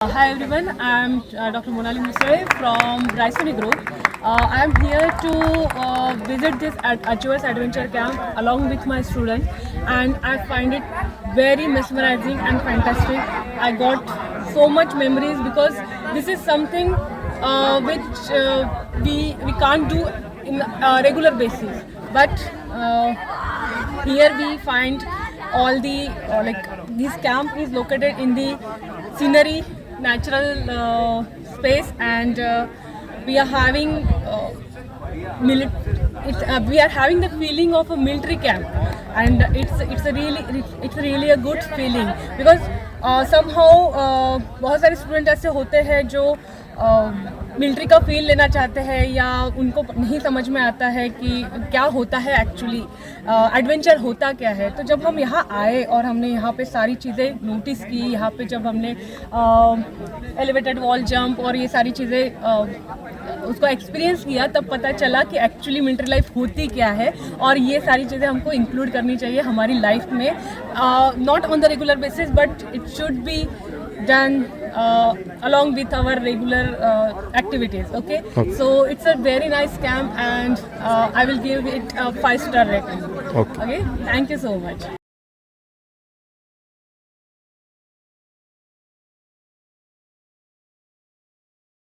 Hi everyone, I'm Dr. Monali Musre from Raisoni Group. I am here to visit this Achievers Adventure Camp along with my students, and I find it very mesmerizing and fantastic. I got so much memories because this is something which we can't do in a regular basis, but here we find all the this camp is located in the scenery natural space, and we are having we are having the feeling of a military camp, and it's really a good feeling because somehow बहुत सारे student ऐसे होते हैं जो military का feel लेना चाहते हैं या उनको नहीं समझ में आता है कि क्या होता है एक्चुअली एडवेंचर होता क्या है। तो जब हम यहाँ आए और हमने यहाँ पे सारी चीज़ें नोटिस की, यहाँ पे जब हमने एलिवेटेड वॉल जंप और ये सारी चीज़ें उसको एक्सपीरियंस किया, तब पता चला कि एक्चुअली मिलिट्री लाइफ होती क्या है, और ये सारी चीज़ें हमको इंक्लूड करनी चाहिए हमारी लाइफ में, not on the regular basis but it should be done along with our regular activities. Okay, so it's a very nice camp, and I will give it a 5-star rating. Okay, thank you so much.